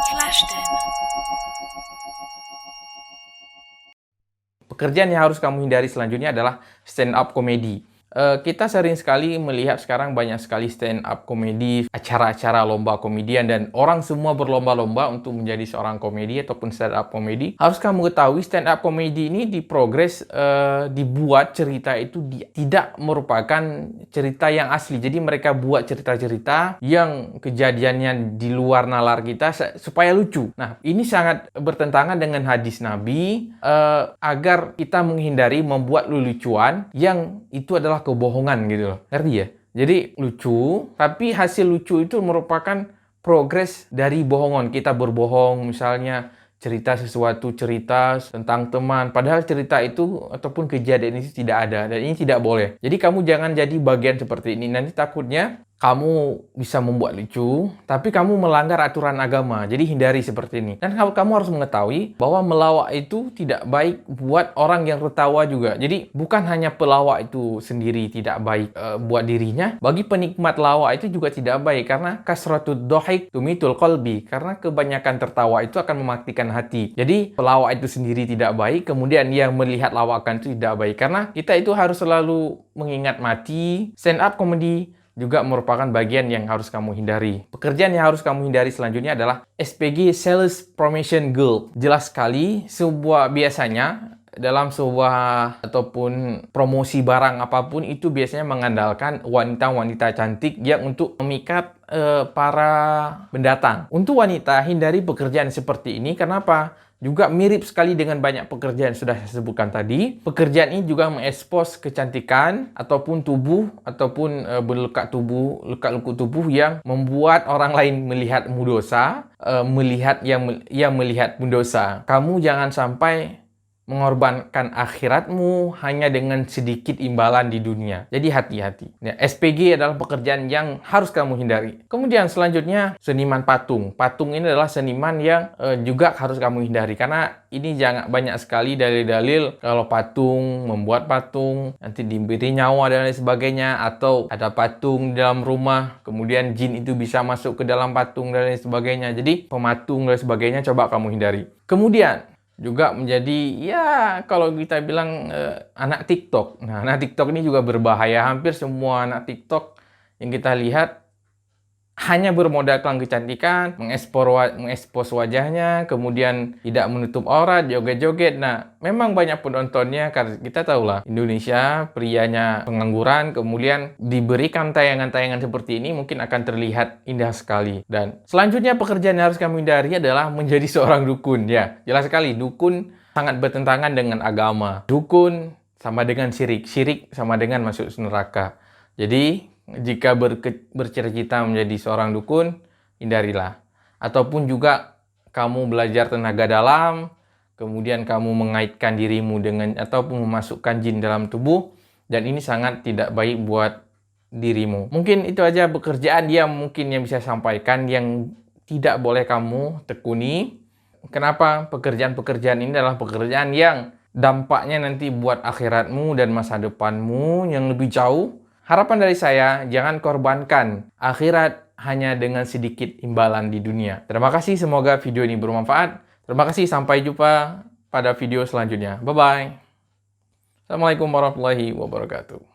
Flashden. Pekerjaan yang harus kamu hindari selanjutnya adalah stand up comedy. Kita sering sekali melihat sekarang banyak sekali stand up komedi, acara-acara lomba komedian, dan orang semua berlomba-lomba untuk menjadi seorang komedi ataupun stand up komedi. Harus kamu ketahui stand up komedi ini dibuat cerita itu tidak merupakan cerita yang asli. Jadi mereka buat cerita-cerita yang kejadiannya di luar nalar kita supaya lucu. Nah, ini sangat bertentangan dengan hadis Nabi agar kita menghindari membuat lelucuan yang itu adalah kebohongan gitu loh. Ngerti ya? Jadi lucu, tapi hasil lucu itu merupakan progres dari bohongan. Kita berbohong misalnya cerita tentang teman, padahal cerita itu ataupun kejadian itu tidak ada, dan ini tidak boleh. Jadi kamu jangan jadi bagian seperti ini. Nanti takutnya kamu bisa membuat lucu, tapi kamu melanggar aturan agama. Jadi hindari seperti ini. Dan kamu harus mengetahui bahwa melawak itu tidak baik buat orang yang tertawa juga. Jadi bukan hanya pelawak itu sendiri tidak baik buat dirinya, bagi penikmat lawak itu juga tidak baik, karena kasratud dohik tumitul qalbi, karena kebanyakan tertawa itu akan mematikan hati. Jadi pelawak itu sendiri tidak baik, kemudian yang melihat lawakan itu tidak baik, karena kita itu harus selalu mengingat mati. Stand up comedy juga merupakan bagian yang harus kamu hindari. Pekerjaan yang harus kamu hindari selanjutnya adalah SPG, Sales Promotion Girl. Jelas sekali, biasanya dalam sebuah ataupun promosi barang apapun itu biasanya mengandalkan wanita-wanita cantik yang untuk memikat para pendatang. Untuk wanita, hindari pekerjaan seperti ini. Kenapa? Juga mirip sekali dengan banyak pekerjaan yang sudah saya sebutkan tadi. Pekerjaan ini juga mengekspos kecantikan ataupun tubuh ataupun luka-luka tubuh yang membuat orang lain melihatmu dosa, melihat dosa. Kamu jangan sampai mengorbankan akhiratmu hanya dengan sedikit imbalan di dunia. Jadi hati-hati. Ya, SPG adalah pekerjaan yang harus kamu hindari. Kemudian selanjutnya, seniman patung. Patung ini adalah seniman yang juga harus kamu hindari, karena ini banyak sekali dalil-dalil kalau membuat patung nanti diberi nyawa dan lain sebagainya, atau ada patung di dalam rumah kemudian jin itu bisa masuk ke dalam patung dan lain sebagainya. Jadi pematung dan sebagainya coba kamu hindari. Kemudian juga menjadi, ya kalau kita bilang anak TikTok. Nah, anak TikTok ini juga berbahaya. Hampir semua anak TikTok yang kita lihat hanya bermodalkan kecantikan, mengekspos wajahnya, kemudian tidak menutup aurat, joget-joget. Nah, memang banyak penontonnya, karena kita tahulah Indonesia prianya pengangguran, kemudian diberikan tayangan-tayangan seperti ini mungkin akan terlihat indah sekali. Dan selanjutnya pekerjaan yang harus kamu hindari adalah menjadi seorang dukun. Ya, jelas sekali dukun sangat bertentangan dengan agama. Dukun sama dengan syirik, syirik sama dengan masuk neraka. Jadi jika bercita-cita menjadi seorang dukun, hindarilah. Ataupun juga kamu belajar tenaga dalam, kemudian kamu mengaitkan dirimu ataupun memasukkan jin dalam tubuh, dan ini sangat tidak baik buat dirimu. Mungkin itu aja pekerjaan yang bisa saya sampaikan yang tidak boleh kamu tekuni. Kenapa? Pekerjaan-pekerjaan ini adalah pekerjaan yang dampaknya nanti buat akhiratmu dan masa depanmu yang lebih jauh. Harapan dari saya, jangan korbankan akhirat hanya dengan sedikit imbalan di dunia. Terima kasih, semoga video ini bermanfaat. Terima kasih, sampai jumpa pada video selanjutnya. Bye-bye. Assalamualaikum warahmatullahi wabarakatuh.